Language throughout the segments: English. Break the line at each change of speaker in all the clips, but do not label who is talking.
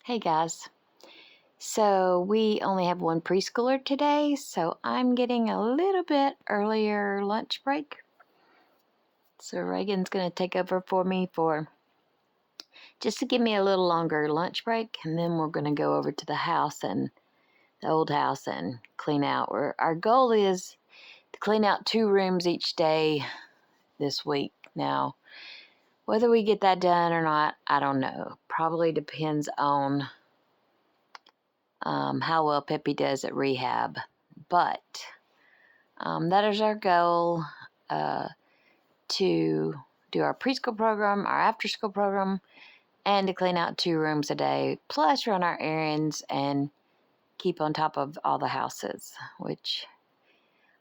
Hey guys. So we only have one preschooler today, so I'm getting a little bit earlier lunch break. So Reagan's going to take over for me for just to give me a little longer lunch break, and then we're going to go over to the house and the old house and clean out. Our goal is to clean out 2 rooms each day this week. Now, whether we get that done or not, I don't know. Probably depends on how well Peppy does at rehab. But that is our goal, to do our preschool program, our after school program, and to clean out 2 rooms a day, plus run our errands and keep on top of all the houses, which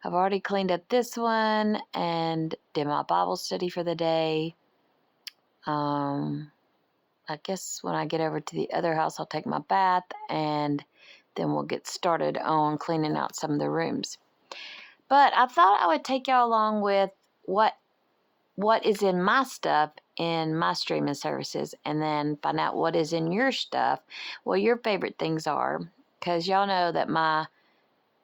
I've already cleaned up this one and did my Bible study for the day. I guess when I get over to the other house, I'll take my bath and then we'll get started on cleaning out some of the rooms. But I thought I would take y'all along with what is in my stuff in my streaming services, and then find out what is in your stuff, what your favorite things are, because y'all know that my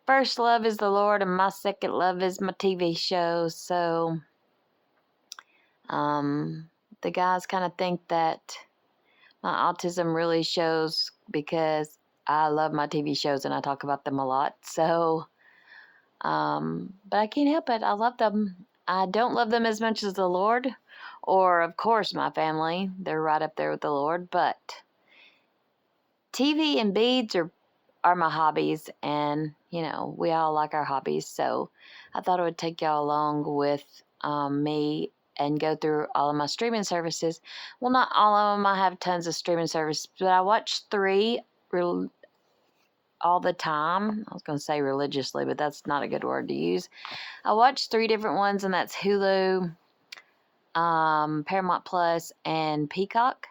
first love is the Lord and my second love is my TV shows. So the guys kind of think that my autism really shows because I love my TV shows and I talk about them a lot. So but I can't help it. I love them. I don't love them as much as the Lord, or of course my family. They're right up there with the Lord. But TV and beads are my hobbies, and we all like our hobbies. So I thought I would take y'all along with me and go through all of my streaming services. Well, not all of them. I have tons of streaming services, but I watch 3 all the time. I was going to say religiously, but that's not a good word to use. I watch 3 different ones, and that's Hulu, Paramount Plus, and Peacock.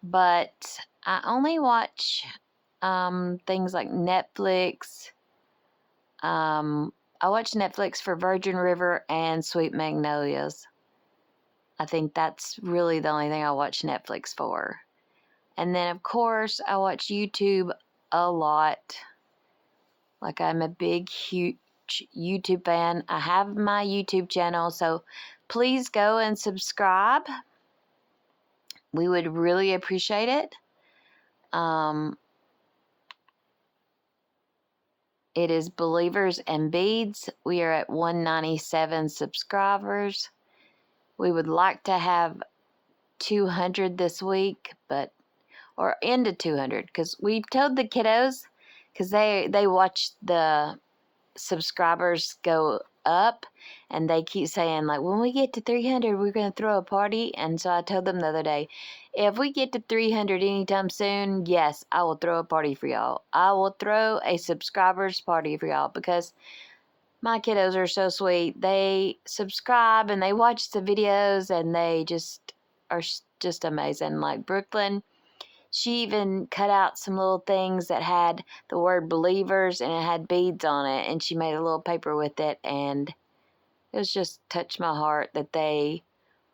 But I only watch things like Netflix. I watch Netflix for Virgin River and Sweet Magnolias. I think that's really the only thing I watch Netflix for. And then, of course, I watch YouTube a lot. Like, I'm a big, huge YouTube fan. I have my YouTube channel, so please go and subscribe. We would really appreciate it. It is Believers+Beads. We are at 197 subscribers. We would like to have 200 this week, or into 200, because we've told the kiddos, because they watch the subscribers go up, and they keep saying, like, when we get to 300 we're going to throw a party. And so I told them the other day, if we get to 300 anytime soon, yes, I will throw a party for y'all. I will throw a subscribers party for y'all, because my kiddos are so sweet. They subscribe and they watch the videos, and they just are just amazing. Like Brooklyn, she even cut out some little things that had the word believers and it had beads on it, and she made a little paper with it, and it was just touched my heart that they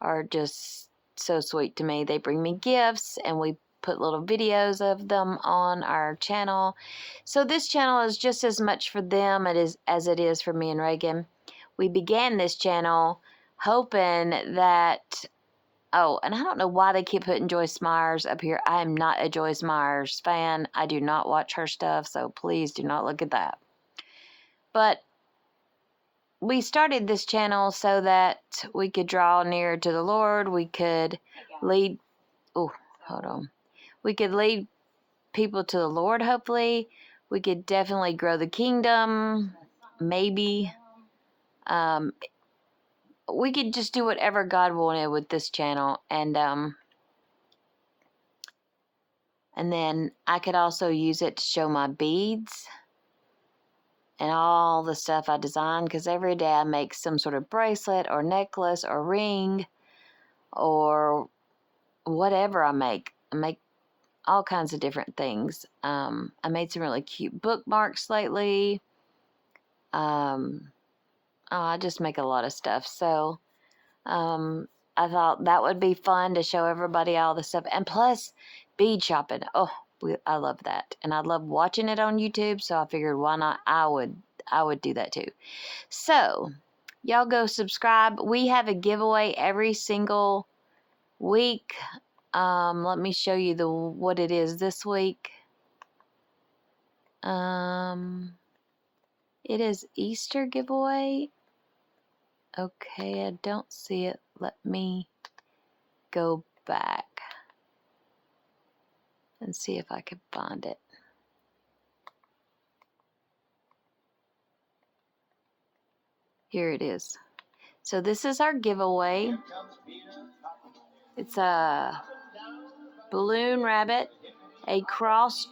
are just so sweet to me. They bring me gifts, and we put little videos of them on our channel. So this channel is just as much for them as it is for me and Reagan. We began this channel hoping that, oh, and I don't know why they keep putting Joyce Myers up here. I am not a Joyce Myers fan. I do not watch her stuff, so please do not look at that. But we started this channel so that we could draw nearer to the Lord. We could lead, we could lead people to the Lord, hopefully. We could definitely grow the kingdom, maybe. We could just do whatever God wanted with this channel, and then I could also use it to show my beads and all the stuff I design, because every day I make some sort of bracelet or necklace or ring or whatever I make. I make all kinds of different things. I made some really cute bookmarks lately. I just make a lot of stuff. So I thought that would be fun to show everybody all the stuff. And plus, bead shopping. Oh, I love that. And I love watching it on YouTube, so I figured why not I would do that too. So, y'all go subscribe. We have a giveaway every single week. Let me show you what it is this week. It is Easter giveaway. Okay, I don't see it. Let me go back and see if I can find it. Here it is. So this is our giveaway. It's a balloon rabbit, a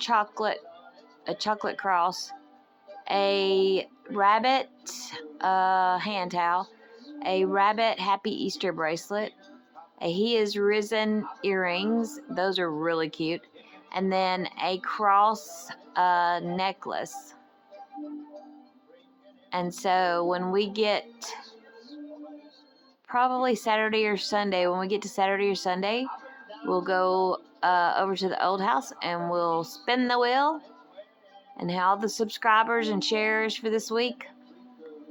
chocolate cross, a rabbit hand towel, a rabbit Happy Easter bracelet, a He is Risen earrings. Those are really cute. And then a cross necklace. And so when we get probably Saturday or Sunday, when we get to Saturday or Sunday, we'll go over to the old house and we'll spin the wheel. And all the subscribers and sharers for this week,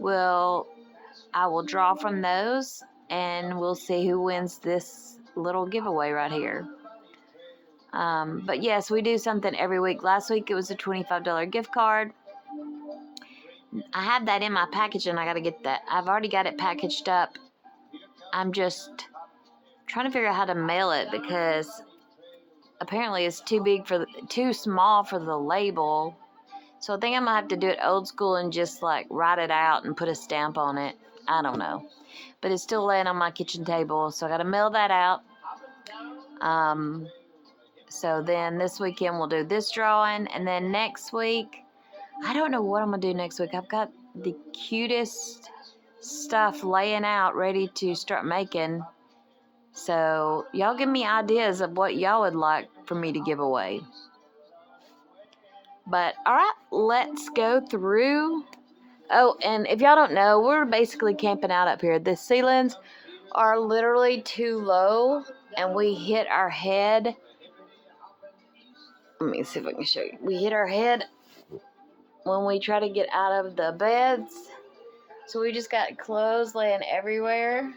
I will draw from those and we'll see who wins this little giveaway right here. But yes, we do something every week. Last week it was a $25 gift card. I have that in my package and I got to get that. I've already got it packaged up. I'm just trying to figure out how to mail it because apparently it's too small for the label. So I think I'm going to have to do it old school and just like write it out and put a stamp on it. I don't know. But it's still laying on my kitchen table, so I got to mail that out. So then this weekend we'll do this drawing, and then next week, I don't know what I'm going to do next week. I've got the cutest stuff laying out ready to start making. So y'all give me ideas of what y'all would like for me to give away. But all right, let's go through. Oh, and if y'all don't know, we're basically camping out up here. The ceilings are literally too low, and we hit our head. Let me see if I can show you. We hit our head when we try to get out of the beds. So we just got clothes laying everywhere.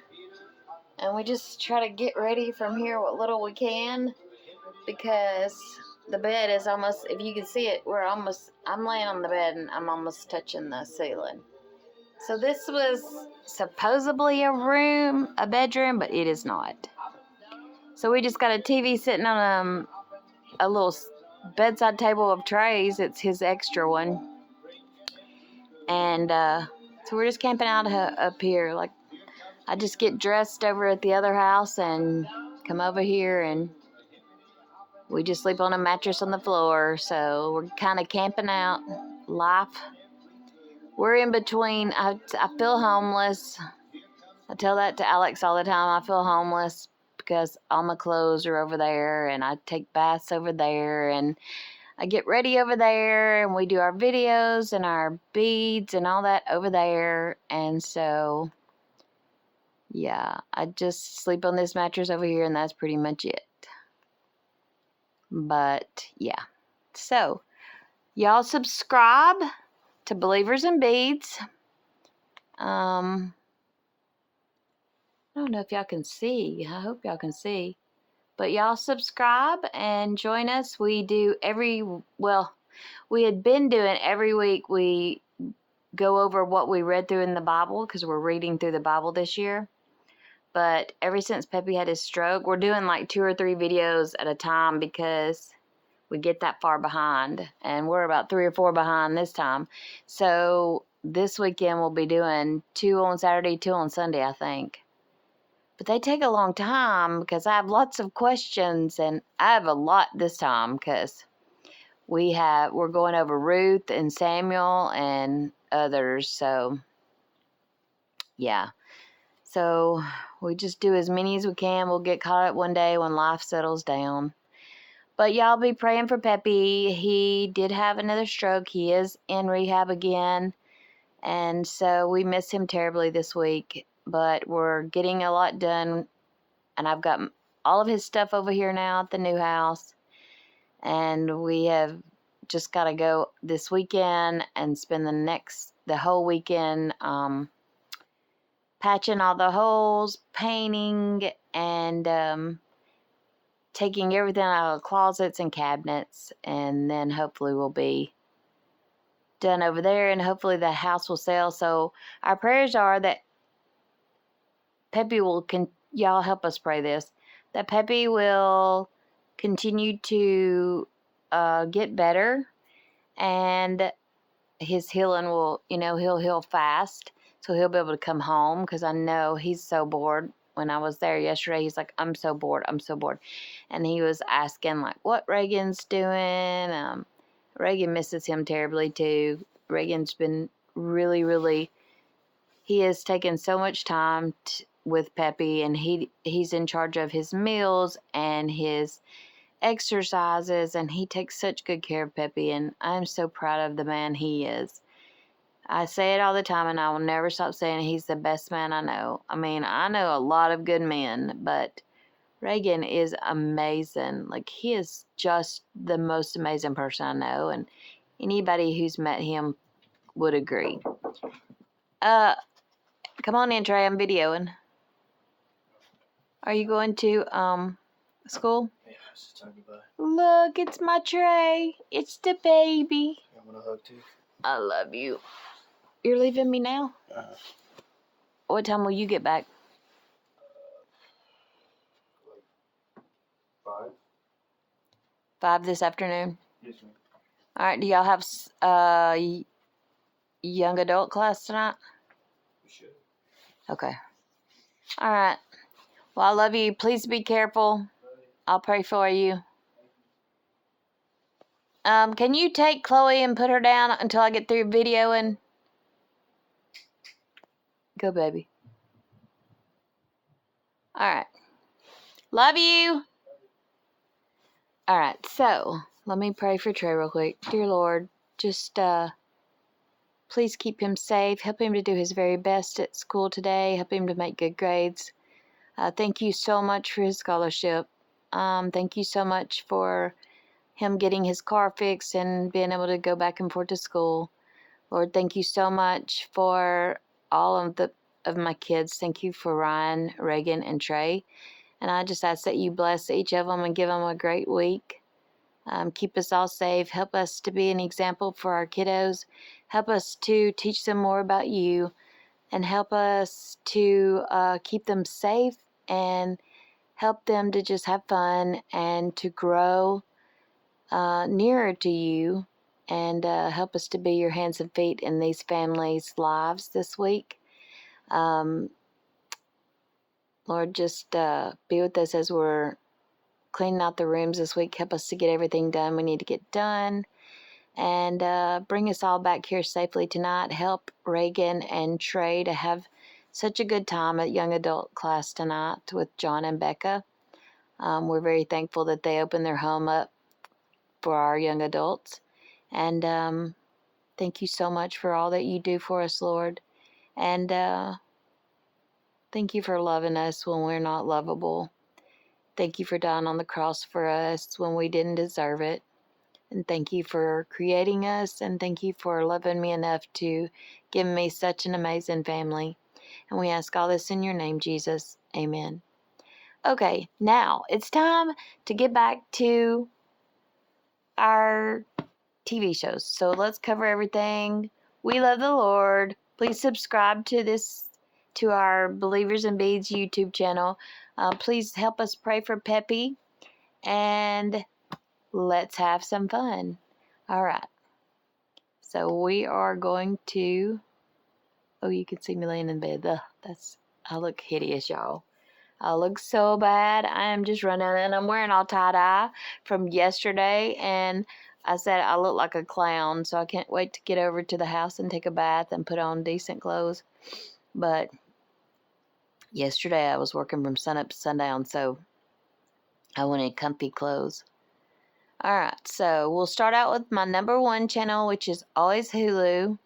And we just try to get ready from here what little we can. Because the bed is almost, if you can see it, I'm laying on the bed and I'm almost touching the ceiling. So this was supposedly a bedroom, but it is not. So we just got a TV sitting on a little bedside table of trays. It's his extra one. And so we're just camping out up here. Like, I just get dressed over at the other house and come over here and we just sleep on a mattress on the floor. So we're kind of camping out life. We're in between. I feel homeless. I tell that to Alex all the time. I feel homeless because all my clothes are over there and I take baths over there and I get ready over there and we do our videos and our beads and all that over there. And so, yeah, I just sleep on this mattress over here and that's pretty much it. But, yeah. So, y'all subscribe to Believers+Beads. I don't know if y'all can see. I hope y'all can see. But y'all subscribe and join us. We had been doing every week. We go over what we read through in the Bible because we're reading through the Bible this year. But ever since Peppy had his stroke, we're doing like 2 or 3 videos at a time because we get that far behind. And we're about 3 or 4 behind this time. So this weekend we'll be doing 2 on Saturday, 2 on Sunday, I think. But they take a long time because I have lots of questions and I have a lot this time because we're going over Ruth and Samuel and others. So, yeah. So we just do as many as we can. We'll get caught up one day when life settles down. But y'all be praying for Peppy. He did have another stroke. He is in rehab again. And so we miss him terribly this week. But we're getting a lot done. And I've got all of his stuff over here now at the new house. and we have just got to go this weekend and spend the whole weekend patching all the holes, painting, and taking everything out of closets and cabinets, and then hopefully we'll be done over there, and hopefully the house will sell. So our prayers are that Peppy will y'all help us pray this, that Peppy will continue to get better, and his healing will, he'll heal fast, so he'll be able to come home, because I know he's so bored. When I was there yesterday, he's like, I'm so bored, and he was asking like what Reagan's doing. Reagan misses him terribly too. Reagan's been really, really, he has taken so much time with Peppy, and he's in charge of his meals and his exercises, and he takes such good care of Peppy, and I'm so proud of the man he is. I say it all the time, and I will never stop saying he's the best man I know. I mean, I know a lot of good men, but Reagan is amazing. Like, he is just the most amazing person I know, and anybody who's met him would agree. Come on in, Trey. I'm videoing. Are you going to school?
Yeah, just tell goodbye.
Look, it's my Trey. It's the baby.
I want a hug too.
I love you. You're leaving me now? What time will you get back?
Like 5.
5 this afternoon?
Yes, ma'am.
All right. Do y'all have young adult class tonight?
We should.
Okay. All right. Well, I love you. Please be careful. I'll pray for you. Can you take Chloe and put her down until I get through videoing? Go, baby. All right. Love you. All right. So let me pray for Trey real quick. Dear Lord, just please keep him safe. Help him to do his very best at school today. Help him to make good grades. Thank you so much for his scholarship. Thank you so much for him getting his car fixed and being able to go back and forth to school. Lord, thank you so much for all of my kids. Thank you for Ryan, Reagan, and Trey. And I just ask that you bless each of them and give them a great week. Keep us all safe. Help us to be an example for our kiddos. Help us to teach them more about you, and help us to keep them safe, and help them to just have fun and to grow nearer to you, and help us to be your hands and feet in these families' lives this week. Lord, just be with us as we're cleaning out the rooms this week. Help us to get everything done we need to get done, and bring us all back here safely tonight. Help Reagan and Trey to have such a good time at young adult class tonight with John and Becca. We're very thankful that they opened their home up for our young adults. And thank you so much for all that you do for us, Lord. And thank you for loving us when we're not lovable. Thank you for dying on the cross for us when we didn't deserve it. And thank you for creating us, and thank you for loving me enough to give me such an amazing family. And we ask all this in your name, Jesus. Amen. Okay, now it's time to get back to our TV shows. So let's cover everything. We love the Lord. Please subscribe to our Believers and Beads YouTube channel. Please help us pray for Peppy, and let's have some fun. All right. So we are going to. Oh, you can see me laying in bed. I look hideous, y'all. I look so bad. I am just running, and I'm wearing all tie-dye from yesterday, and I said I look like a clown, so I can't wait to get over to the house and take a bath and put on decent clothes. But yesterday I was working from sunup to sundown, so I wanted comfy clothes. All right, so we'll start out with my number 1 channel, which is always Hulu.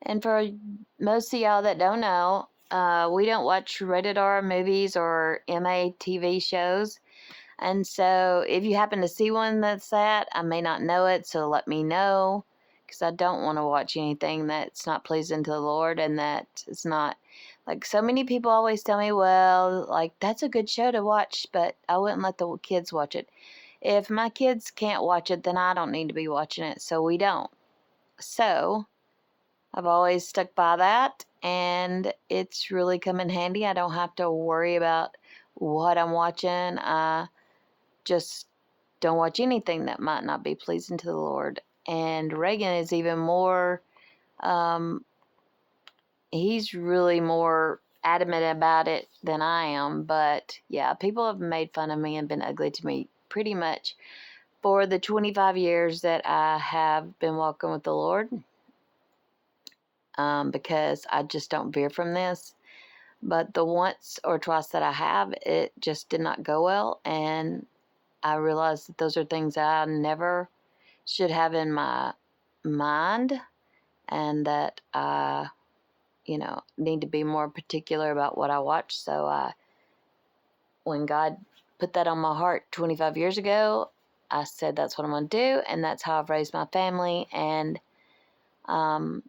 And for most of y'all that don't know, we don't watch rated R movies or MA TV shows. And so if you happen to see one that's that, I may not know it, so let me know, because I don't want to watch anything that's not pleasing to the Lord, and that is not, like, so many people always tell me, well, like, that's a good show to watch, but I wouldn't let the kids watch it. If my kids can't watch it, then I don't need to be watching it, so we don't. So I've always stuck by that, and it's really come in handy. I don't have to worry about what I'm watching. I just don't watch anything that might not be pleasing to the Lord. And Reagan is even more, he's really more adamant about it than I am. But yeah, people have made fun of me and been ugly to me pretty much for the 25 years that I have been walking with the Lord, because I just don't veer from this. But the once or twice that I have, it just did not go well. And I realized that those are things that I never should have in my mind, and that I, need to be more particular about what I watch. So when God put that on my heart 25 years ago, I said that's what I'm going to do, and that's how I've raised my family, and I'm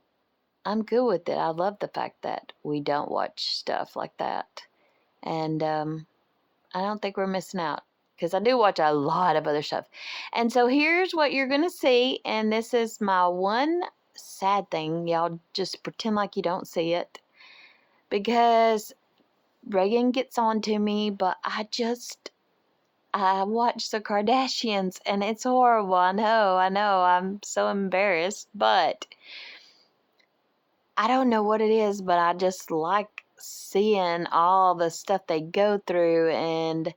good with it. I love the fact that we don't watch stuff like that, and I don't think we're missing out, because I do watch a lot of other stuff. And so here's what you're going to see, and this is my one sad thing. Y'all just pretend like you don't see it, because Reagan gets on to me, but I watch the Kardashians, and it's horrible. I know, I'm so embarrassed, but I don't know what it is, but I just like seeing all the stuff they go through, and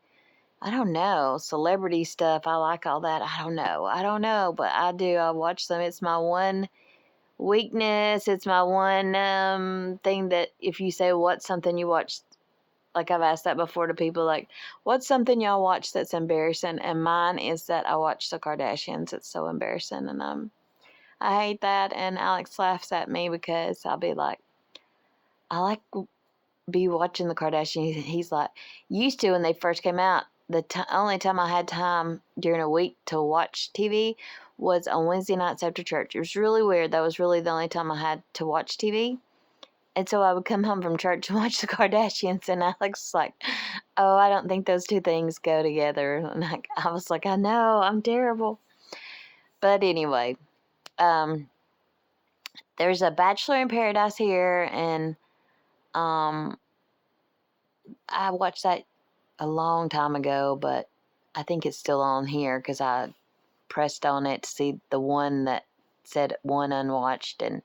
I don't know, celebrity stuff. I like all that. I don't know, but I do. I watch them. It's my one weakness. It's my one thing that if you say what's something you watch, like I've asked that before to people, like, what's something y'all watch that's embarrassing? And mine is that I watch the Kardashians. It's so embarrassing, and I hate that. And Alex laughs at me because I'll be like, I like be watching the Kardashians. He's like, used to when they first came out, the only time I had time during a week to watch TV was on Wednesday nights after church. It was really weird. That was really the only time I had to watch TV. And so I would come home from church and watch the Kardashians, and Alex was like, oh, I don't think those two things go together. And I was like, I know, I'm terrible. But anyway, there's a Bachelor in Paradise here, and I watched that a long time ago, but I think it's still on here because I pressed on it to see the one that said one unwatched, and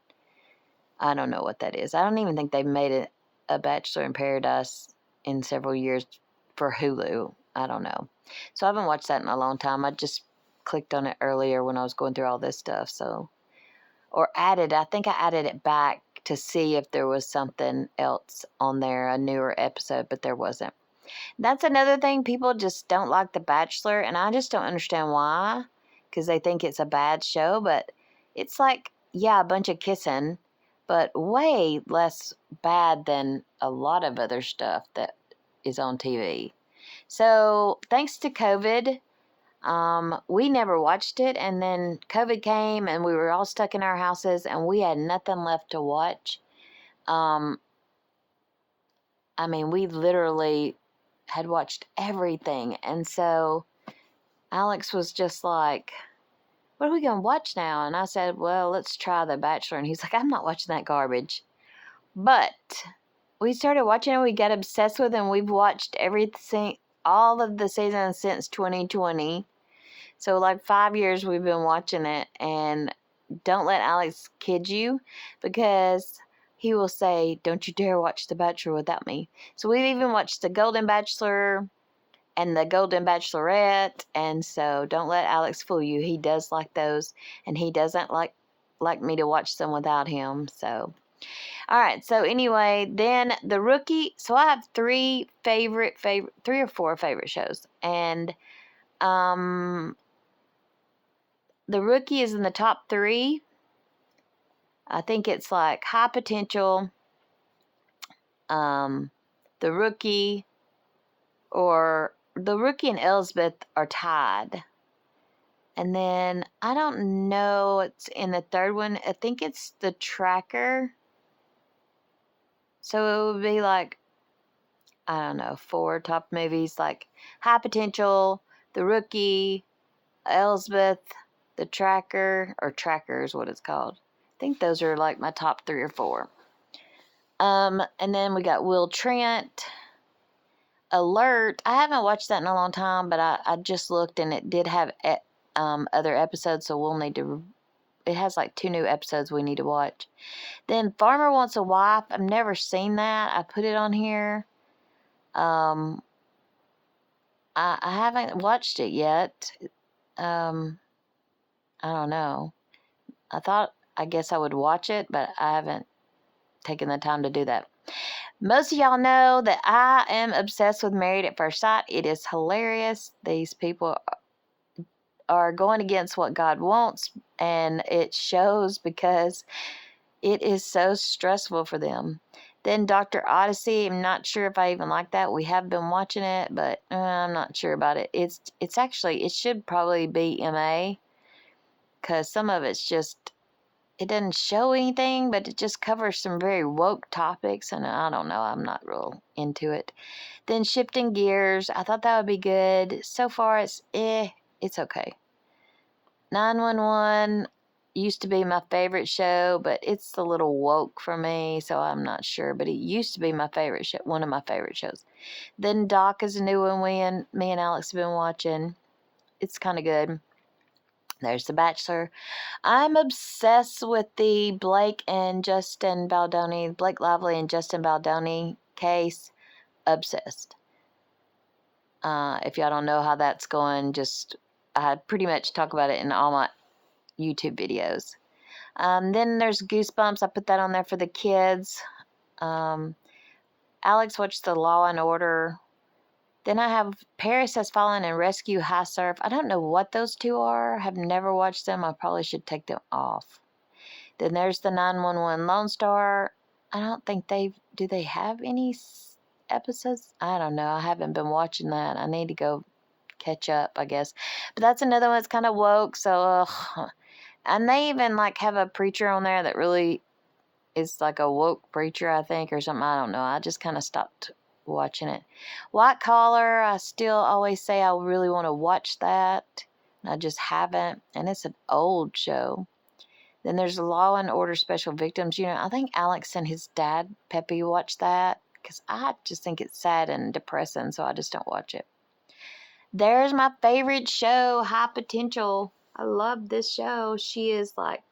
I don't know what that is. I don't even think they've made a Bachelor in Paradise in several years for Hulu. I don't know. So I haven't watched that in a long time. I just clicked on it earlier when I was going through all this stuff. I think I added it back to see if there was something else on there, a newer episode, but there wasn't. That's another thing. People just don't like The Bachelor, and I just don't understand why, because they think it's a bad show, but it's like, yeah, a bunch of kissing, but way less bad than a lot of other stuff that is on TV. So thanks to COVID, we never watched it, and then COVID came, and we were all stuck in our houses, and we had nothing left to watch. We literally had watched everything. And so Alex was just like, what are we going to watch now? And I said, well, let's try The Bachelor. And he's like, I'm not watching that garbage. But we started watching it. We got obsessed with it. And we've watched everything, all of the seasons since 2020. So like 5 years we've been watching it. And don't let Alex kid you, because he will say, don't you dare watch The Bachelor without me. So we've even watched The Golden Bachelor and The Golden Bachelorette. And so don't let Alex fool you. He does like those, and he doesn't like me to watch them without him. So, all right. So anyway, then The Rookie. So I have three or four favorite shows. And The Rookie is in the top three. I think it's like High Potential, The Rookie, or The Rookie and Elizabeth are tied. And then I don't know what's in the third one. I think it's The Tracker. So it would be like, I don't know, 4 top movies like High Potential, The Rookie, Elizabeth, The Tracker, or Tracker is what it's called. I think those are like my top 3 or 4. And then we got Will Trent, Alert. I haven't watched that in a long time, but I just looked and it did have other episodes, so we'll need to. It has like 2 new episodes we need to watch. Then Farmer Wants a Wife. I've never seen that. I put it on here. I haven't watched it yet. I don't know. I guess I would watch it, but I haven't taken the time to do that. Most of y'all know that I am obsessed with Married at First Sight. It is hilarious. These people are going against what God wants, and it shows because it is so stressful for them. Then Dr. Odyssey, I'm not sure if I even like that. We have been watching it, but I'm not sure about it. It's actually, it should probably be MA, because some of it's just, it doesn't show anything, but it just covers some very woke topics, and I don't know, I'm not real into it. Then Shifting Gears, I thought that would be good. So far, it's okay. 911 used to be my favorite show, but it's a little woke for me, so I'm not sure. But it used to be my favorite show, one of my favorite shows. Then Doc is a new one me and Alex have been watching. It's kind of good. There's The Bachelor. I'm obsessed with the Blake Lively and Justin Baldoni case. Obsessed. If y'all don't know how that's going, I pretty much talk about it in all my YouTube videos. Then there's Goosebumps. I put that on there for the kids. Alex watched the Law and Order. Then I have Paris Has Fallen and Rescue High Surf. I don't know what those 2 are. I have never watched them. I probably should take them off. Then there's the 911 Lone Star. I don't think do they have any episodes? I don't know. I haven't been watching that. I need to go catch up, I guess. But that's another one that's kind of woke, so and they even like have a preacher on there that really is like a woke preacher, I think, or something. I don't know. I just kind of stopped watching it. White Collar, I still always say I really want to watch that. And I just haven't. And it's an old show. Then there's Law and Order Special Victims Unit. I think Alex and his dad, Peppy, watched that because I just think it's sad and depressing, so I just don't watch it. There's my favorite show, High Potential. I love this show. She is like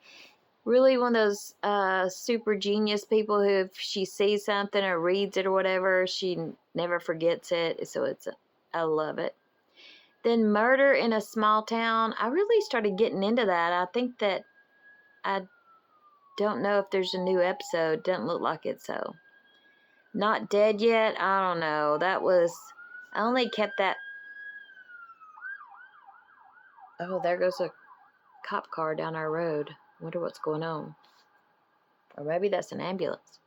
really one of those super genius people who, if she sees something or reads it or whatever, she never forgets it. So I love it. Then Murder in a Small Town. I really started getting into that. I think that I don't know if there's a new episode. Doesn't look like it, so. Not Dead Yet. I don't know. I only kept that. Oh, there goes a cop car down our road. Wonder what's going on. Or maybe that's an ambulance.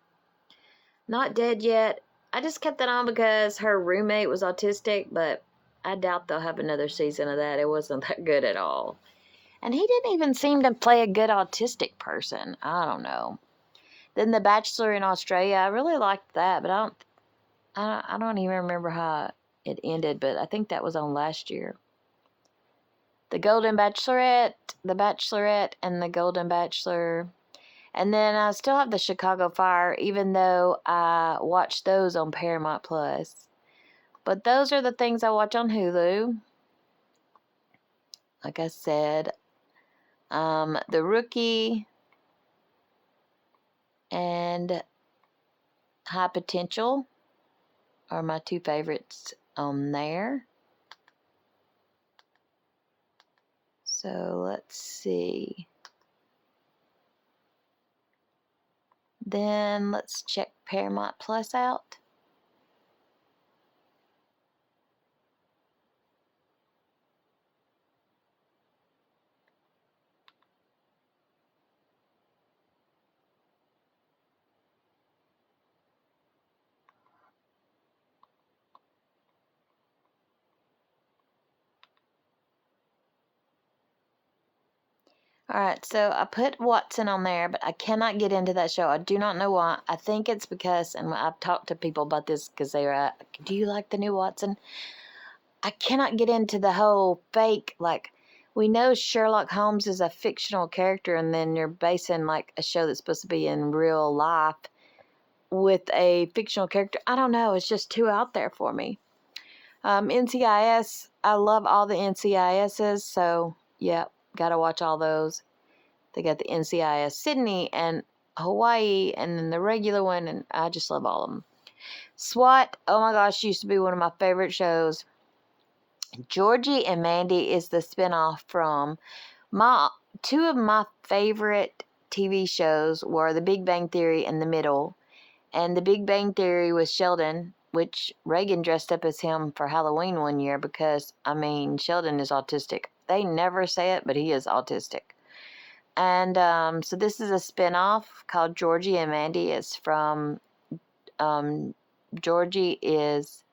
Not Dead Yet. I just kept that on because her roommate was autistic, but I doubt they'll have another season of that. It wasn't that good at all. And he didn't even seem to play a good autistic person. I don't know. Then The Bachelor in Australia. I really liked that, but I don't even remember how it ended, but I think that was on last year. The Golden Bachelorette, The Bachelorette, and The Golden Bachelor. And then I still have the Chicago Fire, even though I watch those on Paramount Plus. But those are the things I watch on Hulu. Like I said, The Rookie and High Potential are my 2 favorites on there. So let's see. Then let's check Paramount Plus out. All right, so I put Watson on there, but I cannot get into that show. I do not know why. I think it's because, and I've talked to people about this because they were, do you like the new Watson? I cannot get into the whole fake, like, we know Sherlock Holmes is a fictional character, and then you're basing, like, a show that's supposed to be in real life with a fictional character. I don't know. It's just too out there for me. NCIS, I love all the NCISs, so, yeah, got to watch all those. They got the NCIS Sydney and Hawaii, and then the regular one, and I just love all of them. SWAT, oh my gosh, used to be one of my favorite shows. Georgie and Mandy is the spinoff from two of my favorite TV shows were The Big Bang Theory and The Middle. And The Big Bang Theory was Sheldon, which Reagan dressed up as him for Halloween one year because, I mean, Sheldon is autistic. They never say it, but he is autistic. And so this is a spinoff called Georgie and Mandy. It's from Georgie is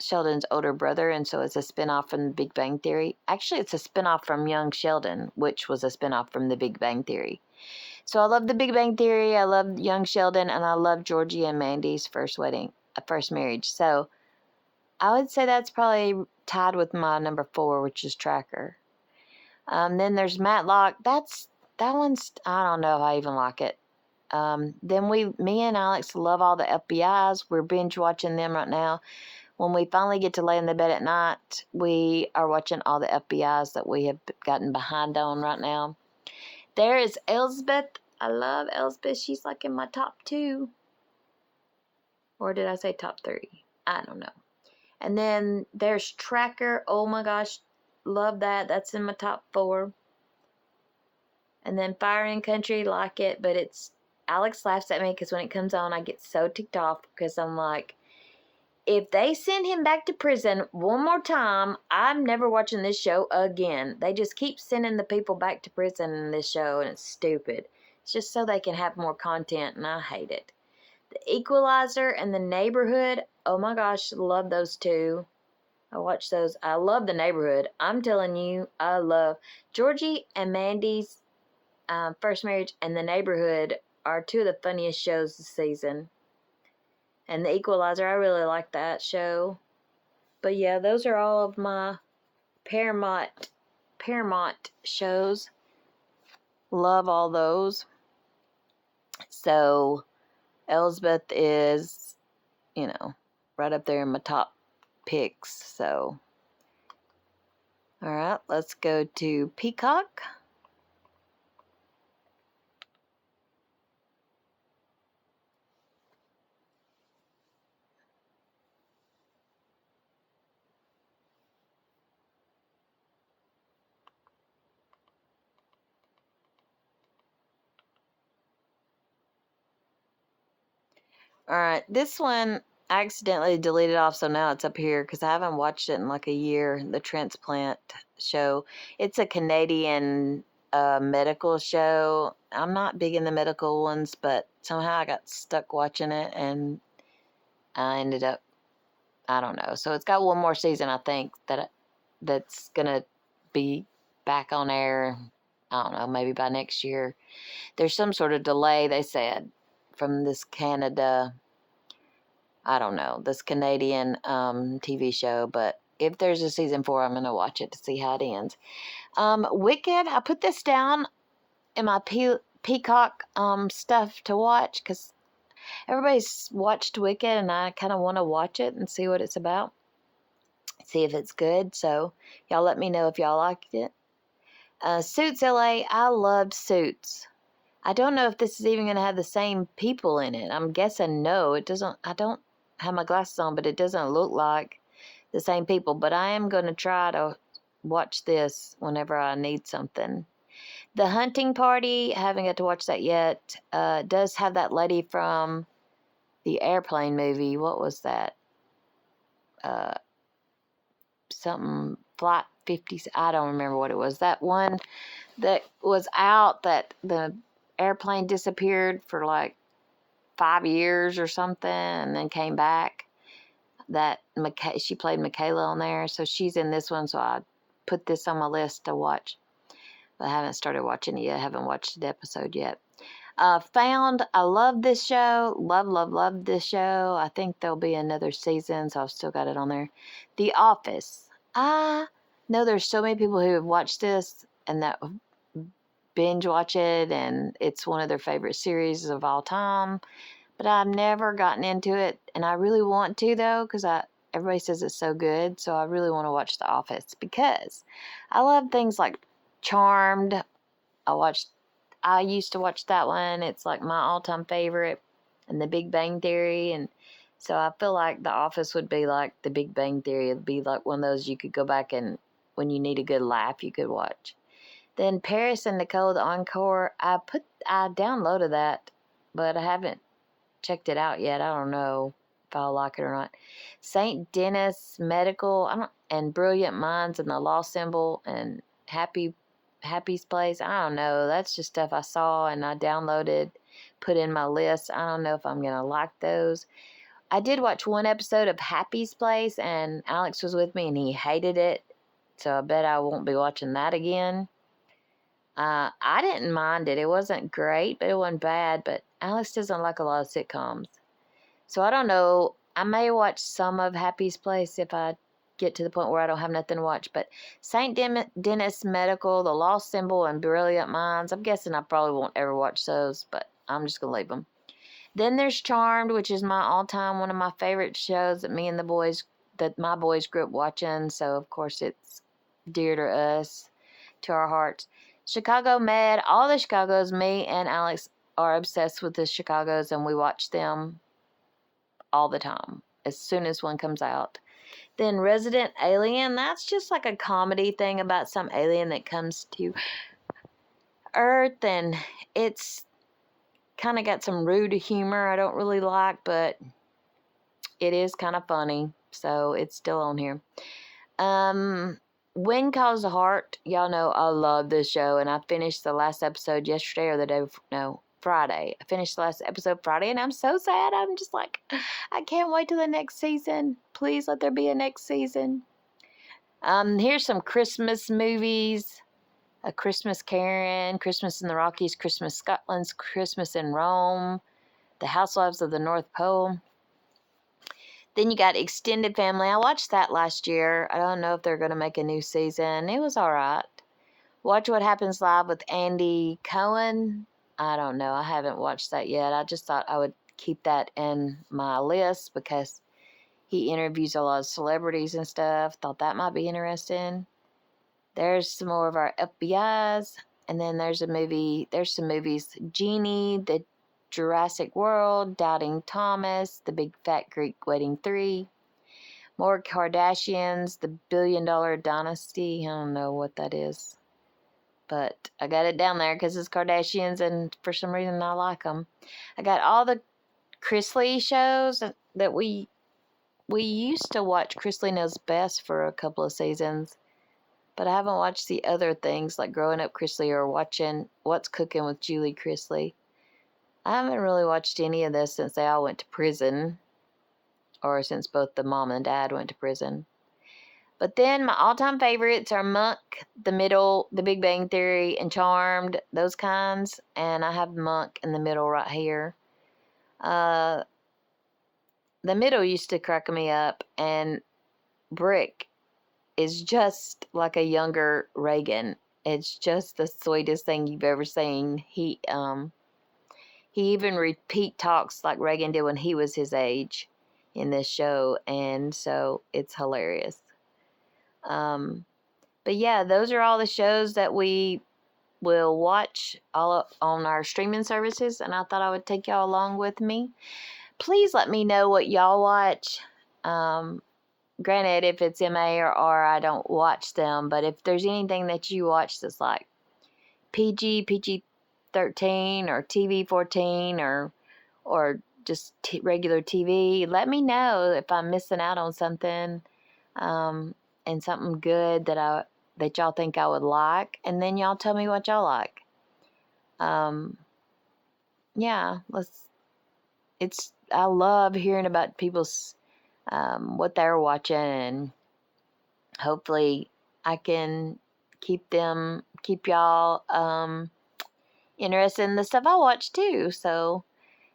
Sheldon's older brother, and so it's a spinoff from The Big Bang Theory. Actually, it's a spinoff from Young Sheldon, which was a spinoff from The Big Bang Theory. So I love The Big Bang Theory, I love Young Sheldon, and I love Georgie and Mandy's first marriage. So I would say that's probably tied with my number 4, which is Tracker. Then there's Matlock. That one's, I don't know if I even like it. Then me and Alex love all the FBIs. We're binge watching them right now. When we finally get to lay in the bed at night, we are watching all the FBIs that we have gotten behind on right now. There is Elsbeth. I love Elsbeth. She's like in my top 2. Or did I say top 3? I don't know. And then there's Tracker. Oh my gosh. Love that. That's in my top 4. And then Fire and Country, like it, but it's, Alex laughs at me because when it comes on, I get so ticked off because I'm like, if they send him back to prison one more time, I'm never watching this show again. They just keep sending the people back to prison in this show, and it's stupid. It's just so they can have more content, and I hate it. The Equalizer and The Neighborhood, oh my gosh, love those 2. I watch those. I love The Neighborhood. I'm telling you, I love Georgie and Mandy's First Marriage and The Neighborhood are 2 of the funniest shows this season. And The Equalizer, I really like that show. But yeah, those are all of my Paramount shows. Love all those. So Elsbeth is, right up there in my top picks. So, all right, let's go to Peacock. All right, this one I accidentally deleted off, so now it's up here because I haven't watched it in like a year. The Transplant show. It's a Canadian medical show. I'm not big in the medical ones, but somehow I got stuck watching it, and I ended up, I don't know. So it's got one more season, I think, that's gonna be back on air. I don't know, maybe by next year. There's some sort of delay, they said, from this Canada. I don't know, this Canadian TV show, but if there's a season 4, I'm going to watch it to see how it ends. Wicked, I put this down in my Peacock stuff to watch because everybody's watched Wicked, and I kind of want to watch it and see what it's about, see if it's good. So y'all let me know if y'all liked it. Suits LA, I loved Suits. I don't know if this is even going to have the same people in it. I'm guessing no. It doesn't. I don't have my glasses on, but it doesn't look like the same people. But I am going to try to watch this whenever I need something. The Hunting Party, I haven't got to watch that yet. Does have that lady from the Airplane movie. What was that? Something Flight 50. I don't remember what it was. That one that was out that the airplane disappeared for like 5 years or something and then came back. That she played Michaela on there, so she's in this one, so I put this on my list to watch. but I haven't started watching it yet. I haven't watched an episode yet. Found, I love this show. Love this show. I think there'll be another season, so I've still got it on there. The Office. I know there's so many people who have watched this and that binge watch it, and it's one of their favorite series of all time. But I've never gotten into it, and I really want to, though, because everybody says it's so good, so I really want to watch The Office because I love things like Charmed. I used to watch that one. It's like my all-time favorite, and The Big Bang Theory, and so I feel like The Office would be like The Big Bang Theory. It'd be like one of those you could go back and when you need a good laugh, you could watch. Then Paris and Nicole, the Encore, I downloaded that, but I haven't checked it out yet. I don't know if I'll like it or not. St. Denis Medical, and Brilliant Minds and the Law Symbol and Happy's Place. I don't know. That's just stuff I saw and I downloaded, put in my list. I don't know if I'm gonna like those. I did watch one episode of Happy's Place, and Alex was with me and he hated it, so I bet I won't be watching that again. I didn't mind it. It wasn't great, but it wasn't bad. But Alex doesn't like a lot of sitcoms. So I don't know. I may watch some of Happy's Place if I get to the point where I don't have nothing to watch. But St. Denis Medical, The Lost Symbol, and Brilliant Minds, I'm guessing I probably won't ever watch those, but I'm just going to leave them. Then there's Charmed, which is my all-time, one of my favorite shows that my boys grew up watching. So, of course, it's dear to us, to our hearts. Chicago Med, all the Chicagos, me and Alex are obsessed with the Chicagos, and we watch them all the time as soon as one comes out. Then Resident Alien, that's just like a comedy thing about some alien that comes to Earth, and it's kind of got some rude humor I don't really like, but it is kind of funny, so it's still on here. Wind Calls the Heart, y'all know I love this show, and I finished the last episode yesterday or the day before, no, Friday. I finished the last episode Friday, and I'm so sad. I'm just like, I can't wait till the next season. Please let there be a next season. Here's some Christmas movies. A Christmas Karen, Christmas in the Rockies, Christmas Scotland, Christmas in Rome, The Housewives of the North Pole. Then you got Extended Family. I watched that last year. I don't know if they're going to make a new season. It was all right. Watch What Happens Live with Andy Cohen. I don't know. I haven't watched that yet. I just thought I would keep that in my list because he interviews a lot of celebrities and stuff. Thought that might be interesting. There's some more of our FBIs. And then there's some movies. Genie, The Jurassic World, Doubting Thomas, The Big Fat Greek Wedding 3, more Kardashians, The $1 Billion Dynasty. I don't know what that is, but I got it down there because it's Kardashians, and for some reason I like them. I got all the Chrisley shows that we used to watch. Chrisley Knows Best for a couple of seasons, but I haven't watched the other things like Growing Up Chrisley or watching What's Cooking with Julie Chrisley. I haven't really watched any of this since they all went to prison, or since both the mom and dad went to prison. But then my all-time favorites are Monk, The Middle, The Big Bang Theory, and Charmed, those kinds. And I have Monk in the middle right here. The Middle used to crack me up, and Brick is just like a younger Reagan. It's just the sweetest thing you've ever seen. He even repeat talks like Reagan did when he was his age in this show, and so it's hilarious. But yeah, those are all the shows that we will watch all on our streaming services, and I thought I would take y'all along with me. Please let me know what y'all watch. Granted, if it's MA or R, I don't watch them, but if there's anything that you watch that's like PG-13 or TV-14 or just regular TV, let me know if I'm missing out on something, and something good that y'all think I would like, and then y'all tell me what y'all like. Yeah, I love hearing about people's what they're watching, and hopefully I can keep y'all interested in the stuff I watch too. So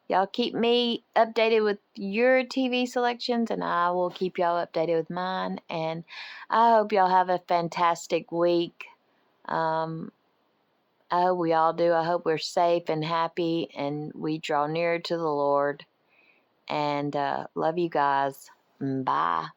y'all keep me updated with your TV selections, and I will keep y'all updated with mine. And I hope y'all have a fantastic week. I hope we all do. I hope we're safe and happy, and we draw nearer to the Lord. And love you guys. Bye.